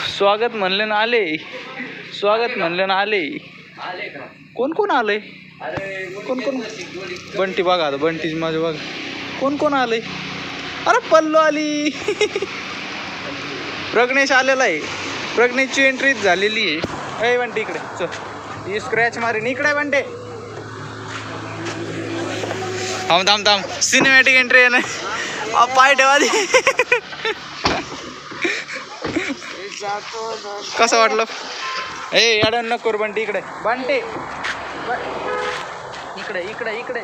स्वागत म्हणलं ना आले, स्वागत म्हणलं ना आले. कोण कोण आलंय? कोण कोण? बंटी बघा आता, बंटी माझं बघा कोण कोण आलंय. अरे पल्लू आली. प्रज्ञेश आलेला आहे. प्रज्ञेशची एंट्री झालेली आहे. ए बंटी इकडे चल, ही स्क्रॅच मारीन. इकडे बंटे. थांब थांब थांब, सिनेमॅटिक एंट्री आहे ना. पाय ठेवा दे. कसं वाटलं? ए याडन नको बंटी. इकडे बंटी, इकडे इकडे इकडे.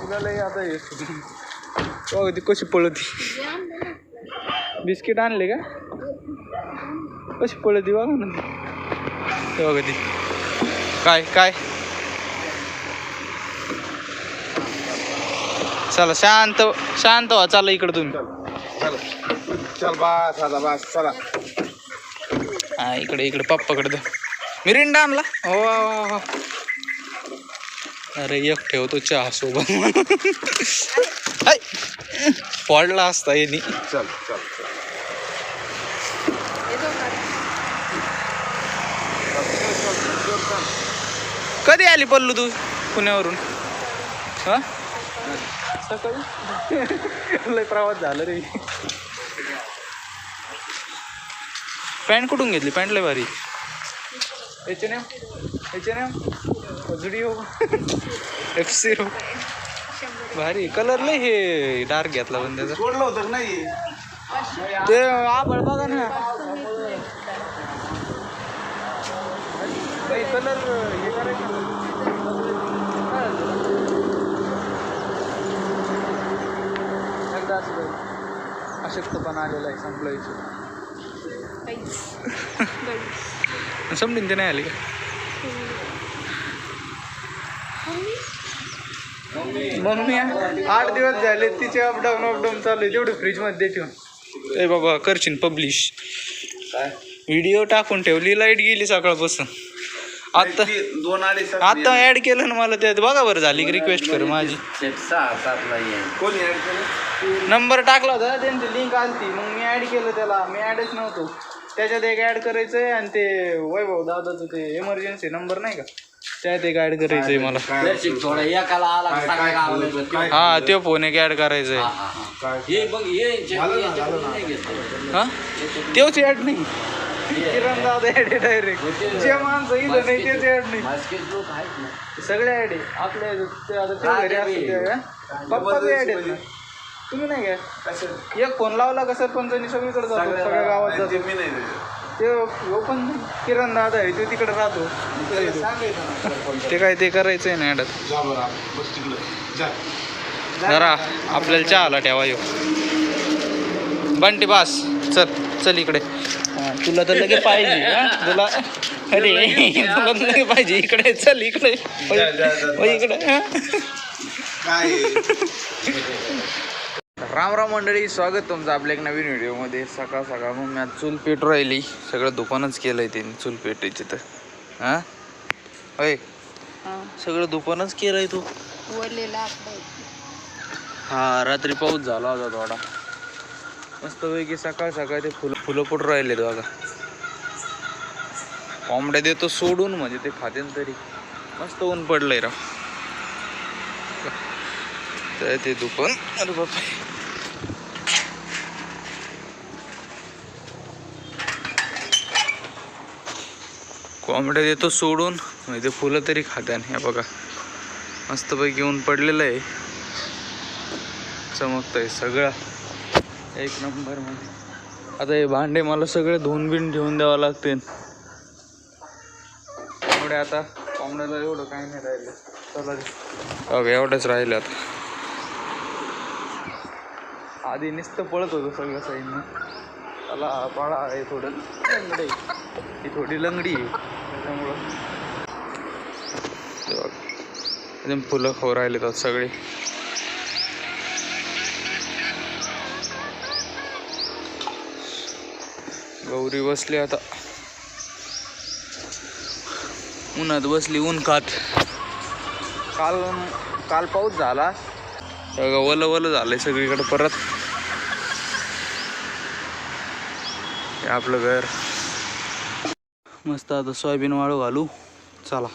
तुला लय आता हो ती कशी पळती. बिस्किट आणले का? कशी पळती बघा ना ती. बघा ती काय काय. चला शांत शांत व्हा. चला इकडे तुम्ही. चल बस आता बस चला. हा इकडे इकडे पप्पाकडे द्या. मिरिंडा आणला. हो अरे एक ठेवतो चहा सोबत. पडला असता येणी. चल चल चल. कधी आली पल्लू तू पुण्यावरून? हा सकाळी. लय प्रवास झाला रे. पॅन्ट कुठून घेतली? पॅन्ट लय भारी. H&M जुडिओ F0 भारी. कलर लय हे डार्क घेतला पण त्याचा. सोडलं होतं नाही ते आबळ बघा ना. कलर हे करायचं एकदा असं अशक्त पण आलेला आहे. संपलं समजून ते नाही आली का? मम्मी 8 दिवस झाले तिचे अपडाऊन चालू आहे. तेवढं फ्रीजमध्ये ठेवून. ए बाबा करशील पब्लिश. व्हिडिओ टाकून ठेवली. लाईट गेली सकाळपासून. आता 2-2.5 आता ऍड केलं ना मला. त्यात बघा बरं झाली की रिक्वेस्ट कर माझी. कोणी ऍड केलं? नंबर टाकला होता त्यांची लिंक आलती. मग मी ऍड केलं त्याला. मी ऍडच नव्हतो त्याच्यात. एक ऍड करायचंय आणि ते वैभव दादाचं ते इमर्जन्सी नंबर नाही का, त्यात एक ऍड करायचंय मला. हा तो फोन एक ऍड करायचंय. हा तेच ऍड नाही. किरण दादा ऍड डायरेक्ट. जे माणसं इथं नाही तेच ऍड नाही. सगळे ऍड आहे आपल्या. घरी असते पप्पा बी ऍड आहेत ना. तुम्ही नाही काय? एक फोन लावला का सरपंचांनी सगळीकडे जातो. सगळ्या गावात जातो. मी नाही ते ओपन किरण दादा आहे तो तिकडे राहतो. ते काय ते करायचंय ना ॲडत. जरा आपल्याला चहाला ठेवा येऊ. बंटी बास चल चल इकडे. तुला तर लगे पाहिजे. तुला अरे तुला लगे पाहिजे. इकडे चल इकडे इकडे. राम राम मंडळी, स्वागत तुमचं आपल्या एक नवीन व्हिडिओमध्ये. सकाळ सकाळ मग मी आज चूल पेट राहिली. सगळं दुकानच केलंय त्यांनी चूल पेटायची तर. हां होय सगळं दुकानच केलंय तू. हा रात्री पाऊस झाला होता थोडा. मस्तपैकी सकाळ सकाळ ते फुलं फुट राहिले बघा. कोंबड्या देतो सोडून म्हणजे ते खातेन तरी. मस्त ऊन पडलंय राव. तर ते दुकान अरे बापा. कोंबड्या देतो सोडून म्हणजे ते फुलं तरी खात्यान. हे बघा मस्तपैकी ऊन पडलेलं आहे. चमकतंय सगळं एक नंबर मध्ये. आता हे भांडे मला सगळे धुवून बिन ठेवून द्यावं लागते. एवढे आता कोंबड्याला एवढं काही नाही राहिलं. चला बघा एवढंच राहिलं आता. आधी नुसतं पळत होतं सगळं साईडनं. त्याला पाळा आहे थोडं लंगडी. ही थोडी लंगडी आहे त्याच्यामुळं एकदम फुलं खाऊ राहिले तर सगळे. गौरी बसली आता उन्हात बसली. ऊन खात. काल पाऊस झाला. वलं वलं झालंय सगळीकडे परत. हे आपलं घर मस्त. आता सोयाबीन वाळू घालू, चला.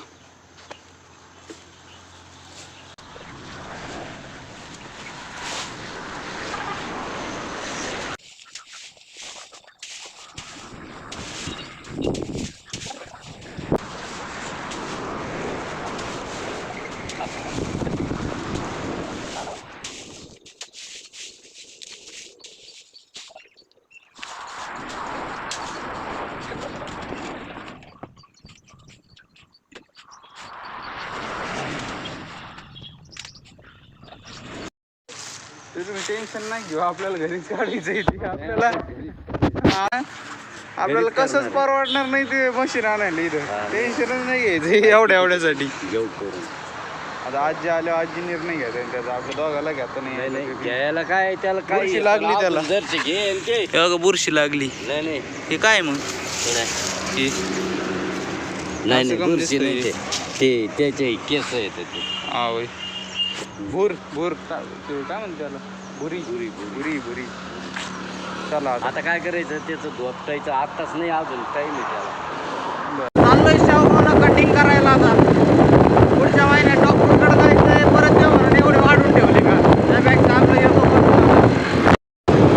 तुम्ही टेन्शन नाही घेऊ, आपल्याला घरीच काढायचं इथे. आपल्याला कसंच परवडणार नाही ते मशीन आणायला इथं. टेन्शनच नाही घ्यायचं एवढ्यासाठी. घेऊ करून आता आजी आल्यावर आजी निर्णय घ्यायचा त्याचा, आपल्या दोघाला घेता नाही. घ्यायला काय त्याला काय बुरशी लागली त्याला. जरचे घे ते बघा बुरशी लागली. नाही हे काय मग हे नाही कम बुरशी दिसतंय. नाही ते त्याचे केस आहेत ते. हा वय भूर काय म्हणते त्याला, भुरी भुरी भुरी भुरी. चला आता काय करायचं त्याचं धोपटायचं आताच नाही, अजून टाईम आहे त्याला. चाललोय शेवगावला कटिंग करायला. आता पुढच्या महिन्यात डॉक्टरकडे जायचंय. परत जेवण एवढे वाढून ठेवले का, त्यापेक्षा आपलं येतो.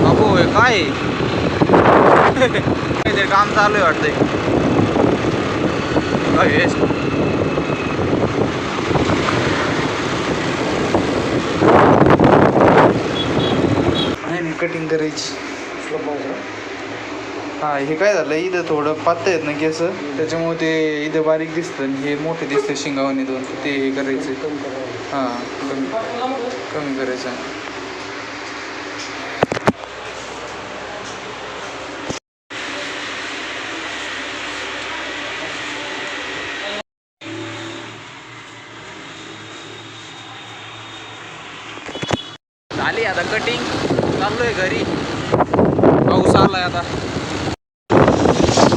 बाबू हे काय ते काम चालू आहे वाटतंय. नाही कटिंग करायची. हा हे काय झालं, इथं थोडं पातळ आहेत ना केस, त्याच्यामुळे ते इथं बारीक दिसतं, हे मोठे दिसतं शिंगावणी दोन. ते हे करायचं. हां कमी करायचं. झाली आता कटिंग, चाललोय घरी. पाऊस आलाय आता,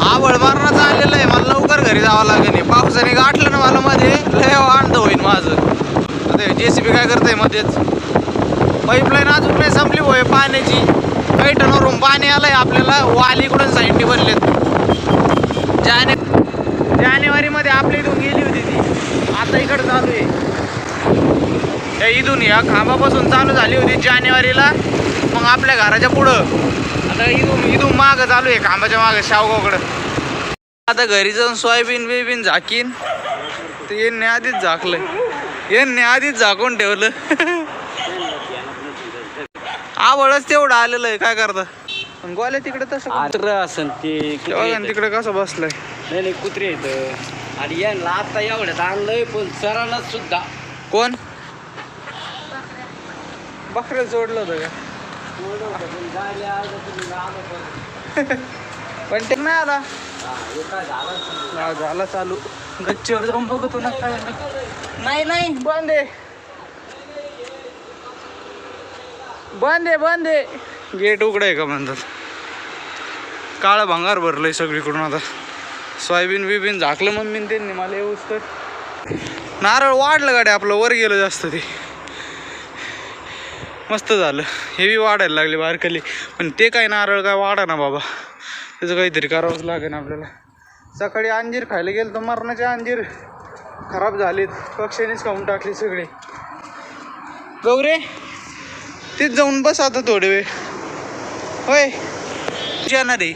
आवड मारण्याचं आलेलं आहे. मला लवकर घरी जावं लागेल. पावसाने गाठलं ना मला मध्ये, लय आनंद होईल माझं. आता JCB काय करतंय मध्येच. पाईपलाईन अजून नाही संपली होय पाण्याची. काही टनावरून पाणी आलंय आपल्याला. वालीकडून 90 बनलेत. जानेवारीमध्ये आपल्या इथून गेली होती ती, आता इकडं चालू आहे. त्या इथून या खांबापासून चालू झाली होती जानेवारीला, मग आपल्या घराच्या पुढं. आता इथून मागं चालू आहे, खांबाच्या मागं शावगावकडं. आता घरी जाऊन सोयाबीन बिबीन झाकीन. ते यांनी आधीच झाकलंय, यांनी आधीच झाकून ठेवलं. आवडच तेवढं आलेलं आहे, काय करता. गोल्या तिकडे तसं असं ते तिकडे कसं बसलंय. नाही कुत्रे येत आणि यांना आता एवढ्यात आणलंय, पण सरांनाच सुद्धा. कोण बकऱ्या जोडलं होतं का, पण ते नाही आला. झाला चालू. गच्चीवर जाऊन बघतो ना काय. नाही बंद आहे, बंद आहे. गेट उघडं आहे का म्हणतात. काळं भांगार भरलंय सगळीकडून. आता सोयाबीन बिबीन झाकलं मम्मीने त्यांनी मला येऊच तर. नारळ वाढलं गाडी आपलं, वर गेलं जास्त. ते मस्त झालं. हेवी वाढायला लागले बारकली, पण ते काय नारळ काय वाढा ना बाबा. त्याचं काहीतरी करावंच लागेल आपल्याला. सकाळी अंजीर खायला गेलं तर मरणाचे अंजीर खराब झालेत, पक्ष्यांनीच खाऊन टाकले सगळे. गौरे तेच जाऊन बस आता थोडे वेळ. होय येणार आहे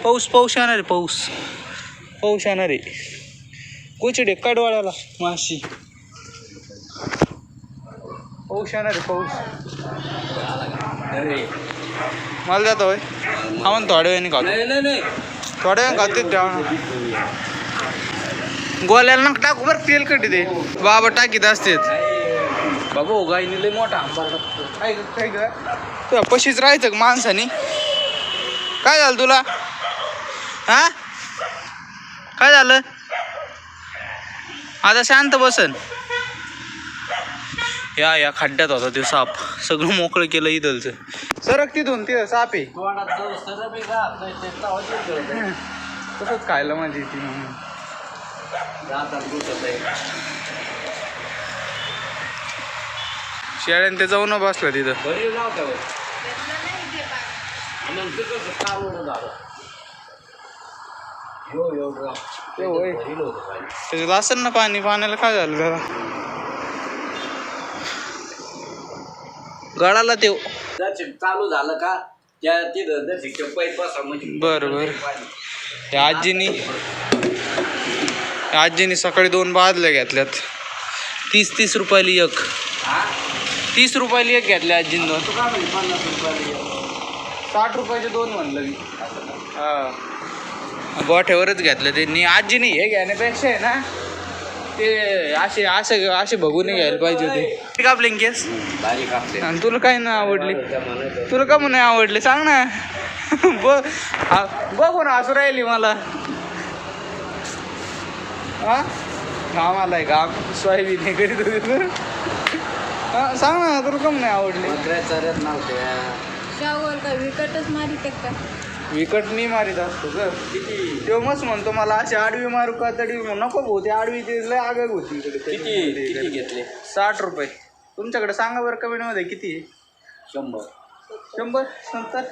पाऊस येणार आहे. पाऊस येणार आहे. कोचिडे कडवाळ्याला माशी पाऊस येणार आहे. पाऊस मला जातो होय. हा म्हण थोड्या वेळाने खातो, थोड्या वेळ खाते तेव्हा. गोल्याला ना टाकू बरं तेल कटी ते बाबा टाकीत असतेच. बाबा गायनी लय मोठा काय तुला पशीच राहायचं माणसानी. काय झालं तुला, हा काय झालं. आता शांत बसन. या खड्ड्यात होता ते साप, सगळं मोकळं केलं इथलचं. सरक तिथून तिथं साप आहे. तसंच खायला माझी ती. शेळ्यान ते जाऊन बसलं तिथं. ते होय त्याच्यात असेल ना पाणी. पाण्याला काय झालं जरा गळाला ते. चालू झालं का त्या तिथं पैप बसा म्हणजे बरं त्या आजीनी सकाळी 2 बादल्या घेतल्यात. 30 रुपयाला एक. 30 रुपयाला एक घेतल्या आजीने 2. तू काय म्हणजे 50 रुपयाला 60 रुपयाचे 2 म्हणलं मी. हा गोठ्यावरच घेतलं त्यांनी. आजीने हे घेण्यापेक्षा आहे ना ते असे बघून घ्यायला पाहिजे होते. कापले केस बारीक आपले. आणि तुला काय ना आवडली? तुला का म्हणून आवडले सांग ना. बघून हसू राहिली मला. हा घाम आलाय घाम. सोयाबीन हे करीत होती. सांग ना तुला का म्हणून आवडली? चालत नव्हत्या काय विकटच मारित का? विकट नाही मारीत असतो ग. तेव्हा मस्त म्हणतो मला अशी आडवी मारू का तरी नको भाऊ. ते आडवी ते लय आगाग होती इकडे. किती घेतले? 60 रुपये. तुमच्याकडे सांगा बरं कमेंटमध्ये किती आहे? 100. 100 70.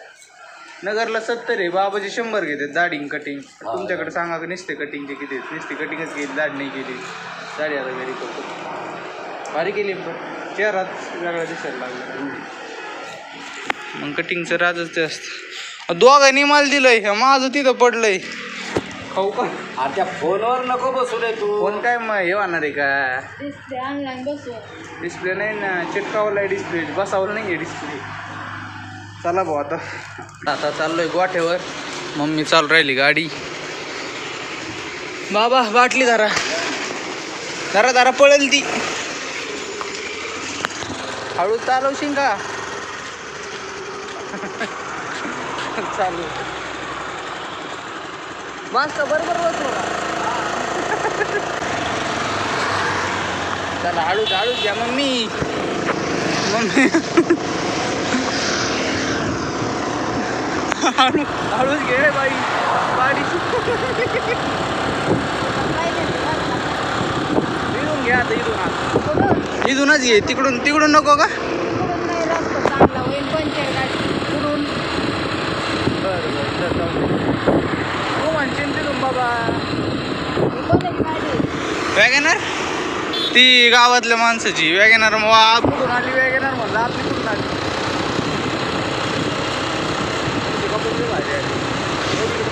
नगरला 70 आहे. बाबाजी 100 घेतात दाढी कटिंग. तुमच्याकडे सांगा का नुसते कटिंगचे किती आहेत? नुसते कटिंगच केली दाढी नाही केली. दाढी आता घरी करतो. भारी केली पण चेहराच वेगळा दिसायला लागला. मग कटिंगचं राजच ते असतं. दोघांनी मला दिलंय माझं तिथं पडलंय. खाऊ का? त्या फोनवर नको बसू रे तू. फोन काय मग हे होणार आहे का? डिस्प्ले ऑनलाईन बसव. डिस्प्ले नाही ना चिटकावलाय डिस्प्ले. बसावलं नाही आहे डिस्प्ले. चला भाऊ आता चाललोय गोठ्यावर. मम्मी चालू राहिली गाडी. बाबा बाटली धरा धरा धरा पळेल ती. हळू चालवशील का? चालू मस्त बरोबर बसलो का? चला हळूच हळूच घ्या मम्मी. हळूच घे रे बाई गाडी. इथून घ्या आता इथूनच घे. तिकडून नको का? तू म्हणशील तिथून बाबा. वॅगनर ती गावातल्या माणसाची वॅगनर. कुठून आली वॅगनर म्हणलं आपली कुठून आली?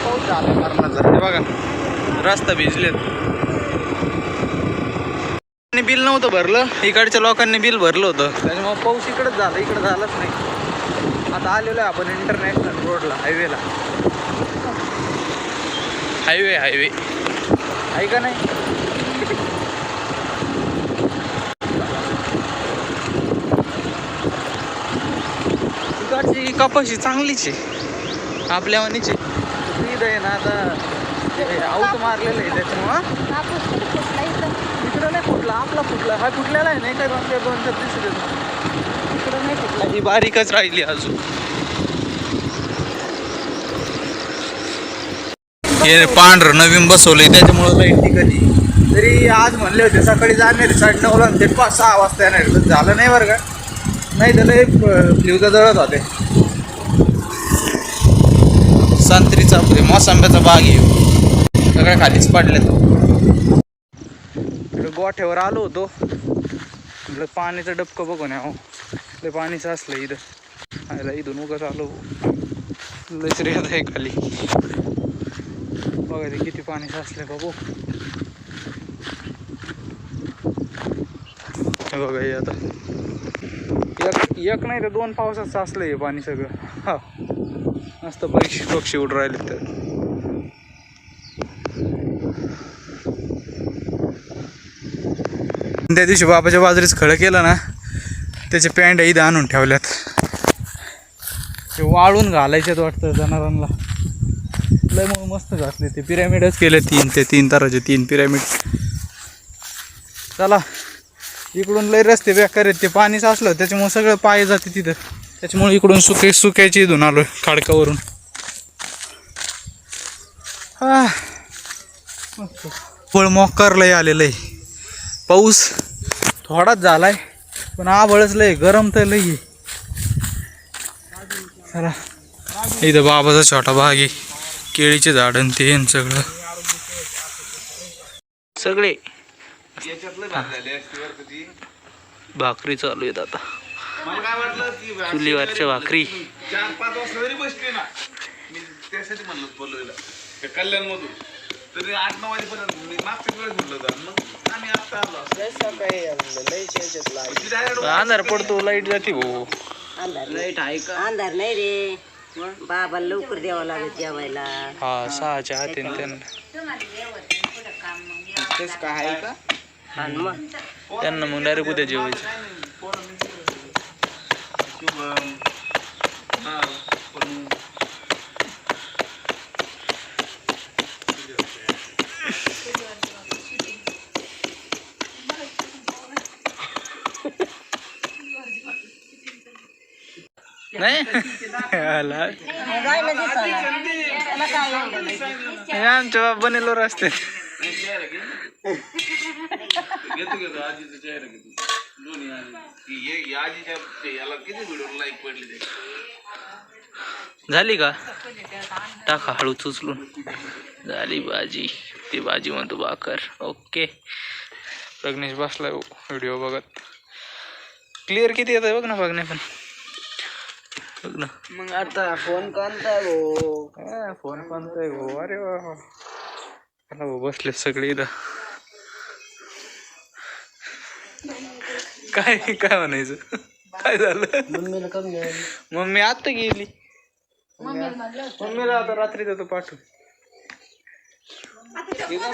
पाऊस झाला मरणाचा. हे बघा रस्ता भिजलेत. बिल नव्हतं भरलं. इकडच्या लोकांनी बिल भरलं होतं त्याच्यामुळे पाऊस इकडंच झाला. इकडं झालाच नाही. आता आलेलो आहे आपण इंटरनॅशनल रोडला हायवेला. हायवे आहे का नाही? तिकडची कपाशी चांगलीच आहे आपल्या वाणीची. इथं आहे ना आता आऊत मारलेलं आहे त्याच्यामुळं इकडं नाही फुटला. आपला फुटला हा फुटलेला आहे नाही काय? 2-4 दिसत इकडं नाही फुटला. ही बारीकच राहिली अजून. हे पांढरं नवीन बसवलंय त्याच्यामुळं लाईट कधी तरी आज म्हणले होते सकाळी जाणार 9:30ला. ते 5-6 वाजता येणार. तर झालं नाही बरं का? नाही तर लय फ्ल्यूजा जळत होते. संत्रीचा मोसंब्याचा बाग आहे सगळ्या खालीच पडल्यात. इकडे गोठ्यावर आलो होतो. इकडं पाण्याचं डबकं बघून यावं. लय पाणी साचलं इथं. आयला इथून उगाच आलो. लयच रेत आहे खाली. बघा ते किती पाणी साचलं बाबू. हे बघा हे आता एक नाही तर 2 पावसात साचलं हे पाणी सगळं. हा मस्त पक्षी उडून राहिले तर. त्या दिवशी बाबाच्या बाजरीच खळं केलं ना त्याचे पॅन्ट इथं आणून ठेवल्यात. ते वाळून घालायच्यात वाटतं जनावरांना. लय मग मस्त घातले. ते पिरॅमिडच केले 3 ताराचे 3 पिरॅमिड. चला इकडून लय रस्ते बेकार आहेत. ते पाणी साचलं त्याच्यामुळे सगळं पाय जाते तिथं. त्याच्यामुळे इकडून सुक्याची इथून आलो खाडकावरून. हा फळ मोकार लय आलेलं आहे. पाऊस थोडाच झालाय पण आभळच लय गरम तर लय. चला इथं बाबाचा छोटा बाग आहे. केळीचे झाड आणि ते सगळं. सगळे याच्यातलं झाले असते बरं कधी. भाकरी चालू आहेत आता. मला काय वाटलं की चुलीवरच्या भाकरी 4-5 वाजता जरी बसली ना, मी त्यासाठी म्हणलं बोलवलं त्या कल्याण मधून तरी 8-9 वाजेपर्यंत मी मागच्या वेळेस म्हटलं होतं. मग आम्ही आता आलो असतो. अंधार पडतो लाईट जाते भाऊ. लाईट आहे का? अंधार नाही रे बाबा लवकर द्यावं लागत जेवायला. हा 6च्या हाती त्यांना आणि मग त्यांना मग डायरेक्ट उद्या जेवायचं. शुभम, हा, पण नाही आला. हे आमच्या बाबानेलो रस्ते घेतो आजीचं चेहरा घेतो दोन्ही आजीच्या याला किती व्हिडिओ लाईक पडले ते. झाली का टाका हळूच उचलून. झाली भाजी. ती भाजी म्हणतो भाकर. ओके. प्रज्ञेश बसलाय व्हिडिओ बघत. क्लिअर किती येत बघ ना बघणे पण बघ ना. मग आता फोन कोणता भाऊ? फोन कोणता भाऊ? अरे वा भाऊ बसले सगळे इथं. काय काय म्हणायचं? काय झालं? मम्मीला कमी आहे. मम्मी आता गेली. मम्मीला आता रात्री देतो पाठवून.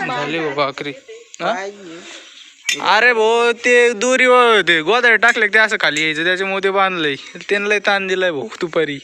झाली बाबा भाकरी. अरे भाऊ ते दोरी ते गोदाडे टाकले ते असं खाली यायचं त्याच्यामुळे ते बांधलंय. त्यांना लय ताण दिलाय भाऊ दुपारी.